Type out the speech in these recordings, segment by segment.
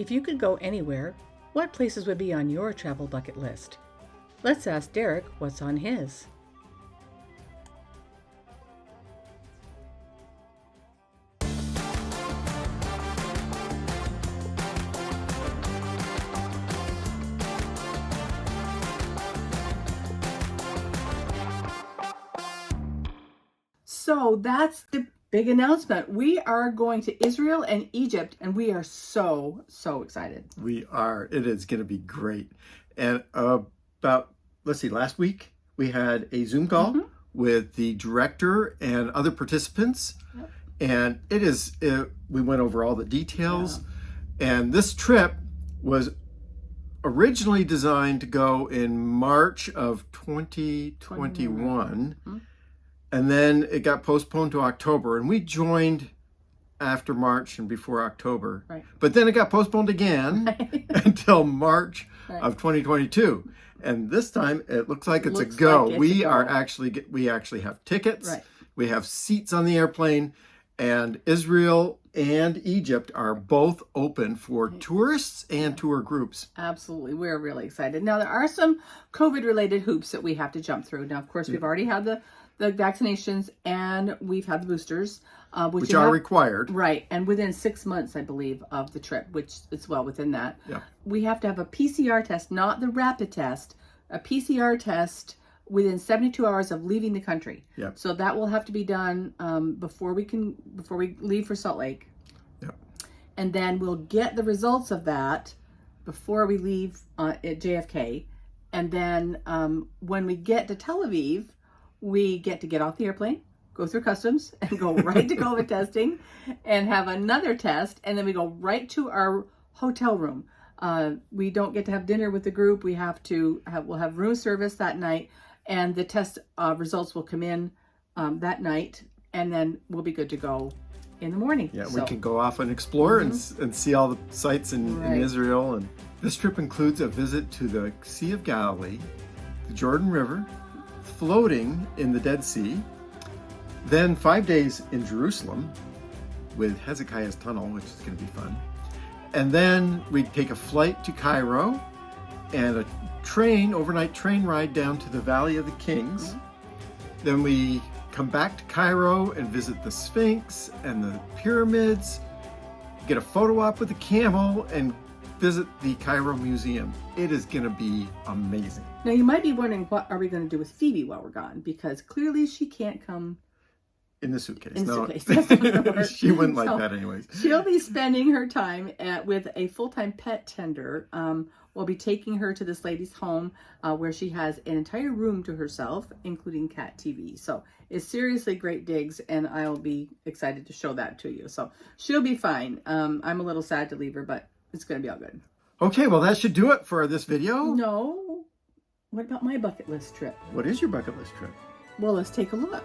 If you could go anywhere, what places would be on your travel bucket list? Let's ask Derek what's on his. So that's the big announcement. We are going to Israel and Egypt, and we are so excited. We are. It is going to be great. And last week we had a Zoom call with the director and other participants. Yep. And we went over all the details. Yeah. And this trip was originally designed to go in March of 2021. And then it got postponed to October, and we joined after March and before October. Right. But then it got postponed again until March of 2022. And this time it looks like it's a go. We actually have tickets. Right. We have seats on the airplane, and Israel and Egypt are both open for tourists and tour groups. Absolutely. We're really excited. Now, there are some COVID-related hoops that we have to jump through. Now, of course, we've already had the vaccinations, and we've had the boosters, which are required. Right. And within 6 months, I believe, of the trip, which is well within that. Yeah. We have to have a PCR test, not the rapid test, a PCR test within 72 hours of leaving the country. Yeah. So that will have to be done before we leave for Salt Lake. Yeah. And then we'll get the results of that before we leave at JFK. And then when we get to Tel Aviv, we get off the airplane, go through customs, and go right to COVID testing, and have another test, and then we go right to our hotel room. We don't get to have dinner with the group. We'll have room service that night, and the test results will come in that night, and then we'll be good to go in the morning. Yeah, we can go off and explore and see all the sights in Israel. And this trip includes a visit to the Sea of Galilee, the Jordan River, floating in the Dead Sea, then 5 days in Jerusalem with Hezekiah's tunnel, which is going to be fun. And then we take a flight to Cairo and a overnight train ride down to the Valley of the Kings. Then we come back to Cairo and visit the Sphinx and the pyramids, get a photo op with the camel, and visit the Cairo Museum. It is going to be amazing. Now, you might be wondering, what are we going to do with Phoebe while we're gone? Because clearly she can't come in the suitcase. She She wouldn't like that anyways. She'll be spending her time with a full-time pet tender. We'll be taking her to this lady's home where she has an entire room to herself, including cat TV. So it's seriously great digs, and I'll be excited to show that to you. So she'll be fine. I'm a little sad to leave her, but it's going to be all good. Okay, well, that should do it for this video. No. What about my bucket list trip? What is your bucket list trip? Well, let's take a look.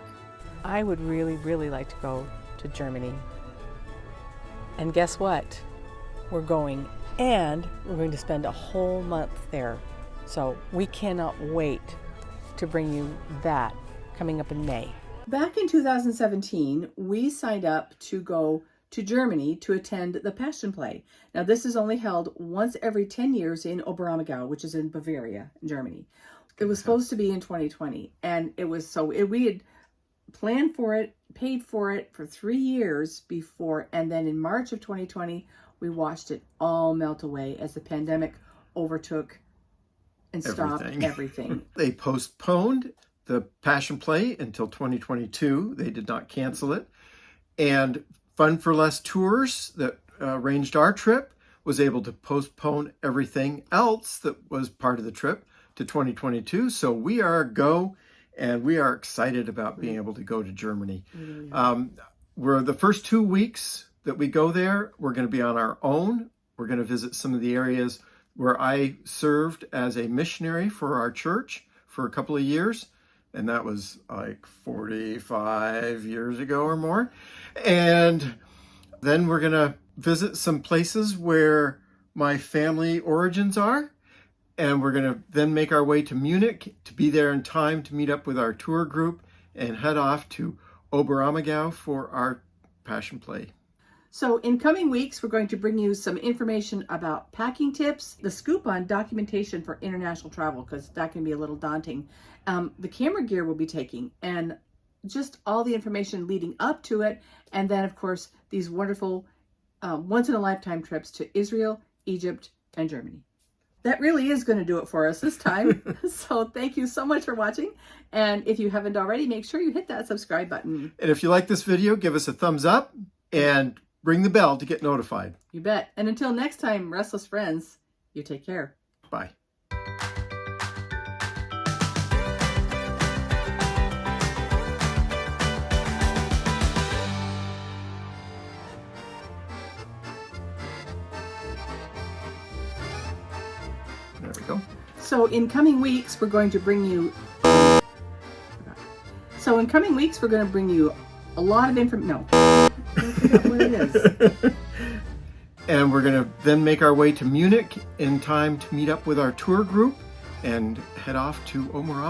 I would really like to go to Germany. And guess what? We're going, and we're going to spend a whole month there. So we cannot wait to bring you that coming up in May. Back in 2017, we signed up to go to Germany to attend the Passion Play. Now, this is only held once every 10 years in Oberammergau, which is in Bavaria, Germany. It was supposed to be in 2020, and we had planned for it, paid for it for 3 years before, and then in March of 2020, we watched it all melt away as the pandemic overtook and stopped everything. They postponed the Passion Play until 2022. They did not cancel it. And Fun for Less Tours that arranged our trip was able to postpone everything else that was part of the trip to 2022. So we are a go, and we are excited about being able to go to Germany. We're the first 2 weeks that we go there, we're going to be on our own. We're going to visit some of the areas where I served as a missionary for our church for a couple of years. And that was like 45 years ago or more. And then we're going to visit some places where my family origins are. And we're going to then make our way to Munich to be there in time to meet up with our tour group and head off to Oberammergau for our Passion Play. So in coming weeks, we're going to bring you some information about packing tips, the scoop on documentation for international travel, because that can be a little daunting, the camera gear we'll be taking, and just all the information leading up to it. And then, of course, these wonderful once-in-a-lifetime trips to Israel, Egypt, and Germany. That really is going to do it for us this time. So thank you so much for watching. And if you haven't already, make sure you hit that subscribe button. And if you like this video, give us a thumbs up and ring the bell to get notified. You bet. And until next time, Restless friends, you take care. Bye. There we go. So in coming weeks, we're going to bring you a lot of information. No, I forgot what it is. And we're going to then make our way to Munich in time to meet up with our tour group and head off to Omer